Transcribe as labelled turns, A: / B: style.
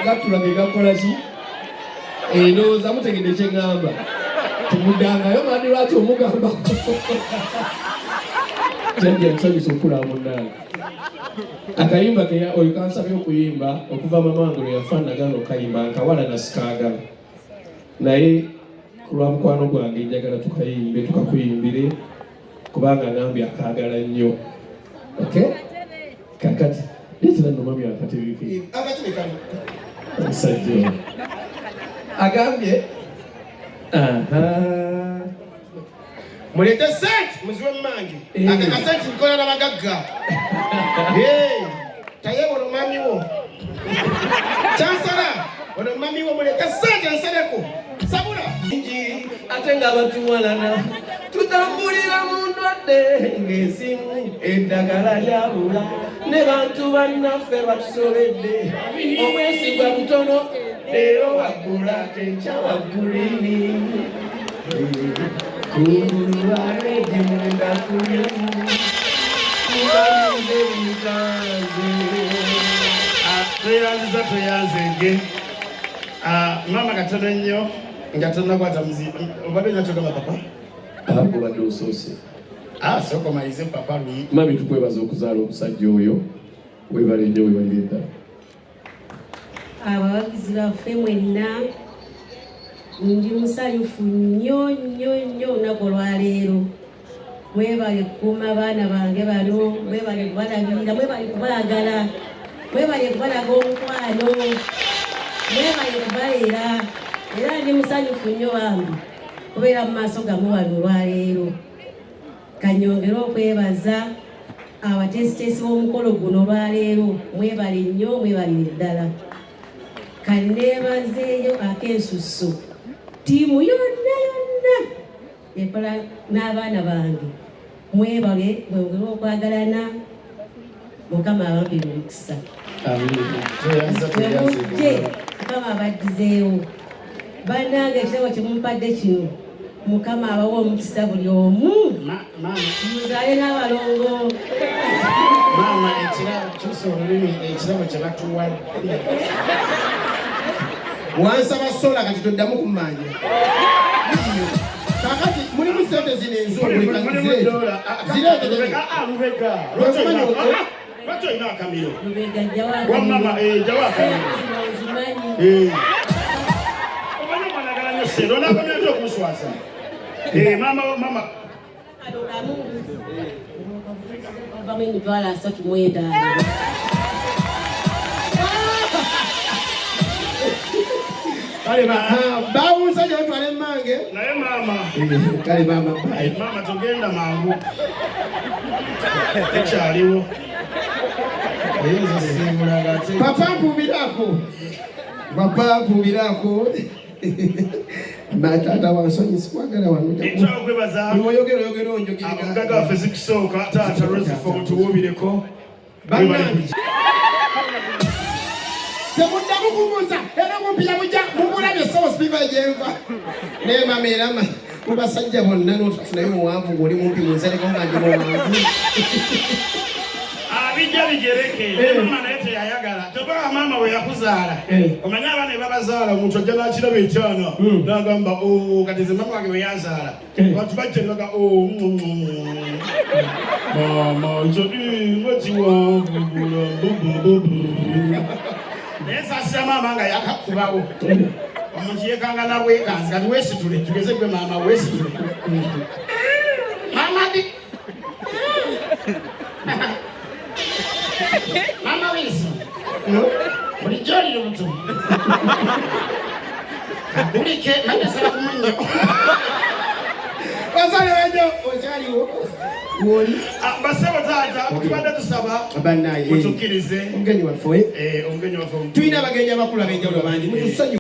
A: agatula gegakola ki endowooza mutegedde kye ŋŋamba temuddangayo mandi lwaki omugamba jjajja nsanyusa okulaba munnange akayimba oyo kansabye okuyimba okuva mama wange lwe yafa nagana okayimba nkawala nasikaagala naye ku lwa mukwano gwange njagala tukayimbe tukakuyimbire kubanga ngambye akaagala nnyo kakati leetera nomami akatebikmusajja agambye
B: mulete sente muziwe mmange akakasente nkola n'abagagga taye ono mami wo kyansala ono mami wo mulete sente nsaleko sabula
A: ate nga batuwalana tutambulira mu ndwadde ng'esimu eddagala lyabula ne bantu bannaffe batusobedde omwesigwa butono leero waggula tenkya waggulini kululwaledi munda kulimu mubanze mutanze
B: tweyanziza tweyanzenge mama katono nnyo nga tonnakwata muzibu obadde nyatogama papa
A: obadde osoose
B: soko malize papa lumu
A: mami tukwebaza okuzaala omusajja oyo webale nnyo webalire eddala
C: abawagizi baffe mwenna ndi musanyufu nnyo nnyo nnyo olunaku olwaleero mwebale kukuuma abaana bange bano mwebale kubalabirira mwebale kubaagala mwebale kubalaga omukwano mwebale kubalera era ndi musanyufu nnyo wange kubeera mu maaso gamu wano olwaleero kanyongere okwebaza abateesiteesi b'omukolo guno olwaleero mwebale nnyo mwebalire ddala kanneebazeeyo ak'ensusso tiimu yonna ekola n'abaana bange mwebale mwongere okwagalana mukama abampire omukisa wemujje mukama abaddizeewo bannange ekitabo kyemumpadde kino mukama abawa omukisa buli omu muzaale n'abalongo
B: maama ekirabo olulimi ekirabo kye batuwadde wansaba sola kati toddamu kummanja kakati mulimu sente zino enzolwakyolina akamiro wamama jawa akamiro omanyi omwanagala nyo sente onakamira okumuswasa mama
C: emitwalo 35
B: kale bawunsajja batwale mmange naye mama
A: kale mama
B: togenda mangu tekyaliwo papa mpubirako matata wansonyisi kwagala wanoyogera onjogeragaga waffe zikusooka taata lwezifo mutuwubireko bannange temuddamu kubuuza era mumpira mujja mubulabye esawo sipiva gyenva naye mama era mubasajja bonna notufunayo muwanvu ng'oli mumpi munzaleko nga ndi muwanvu bijja bigereke mama naye teyayagala tokola mama bwe yakuzaala omanyi abaana be babazaala omuntu ajja n'akiraba ekyana n'agamba kati ze mama wange bwe yanzaala bantu bajja ne baga mama ekyo nga kiwanvugula naye saasira maama nga yakakubawo omuntu yekangana bwekanzi kati weesitule tugeze gwe maama weesitule mama di Mama Wilson, bulijjo oli lubuto. Kabulike nagesala ku munnyo. Basale banjo okyaliwo. Woli. Basebo taata tubadde tusaba. Bannaye. Mutukkirize. Omugenyi waffe. Omugenyi waffe. Tuyina abagenyi abakulu ab'enjawulo bangi. Mutusonyiwe.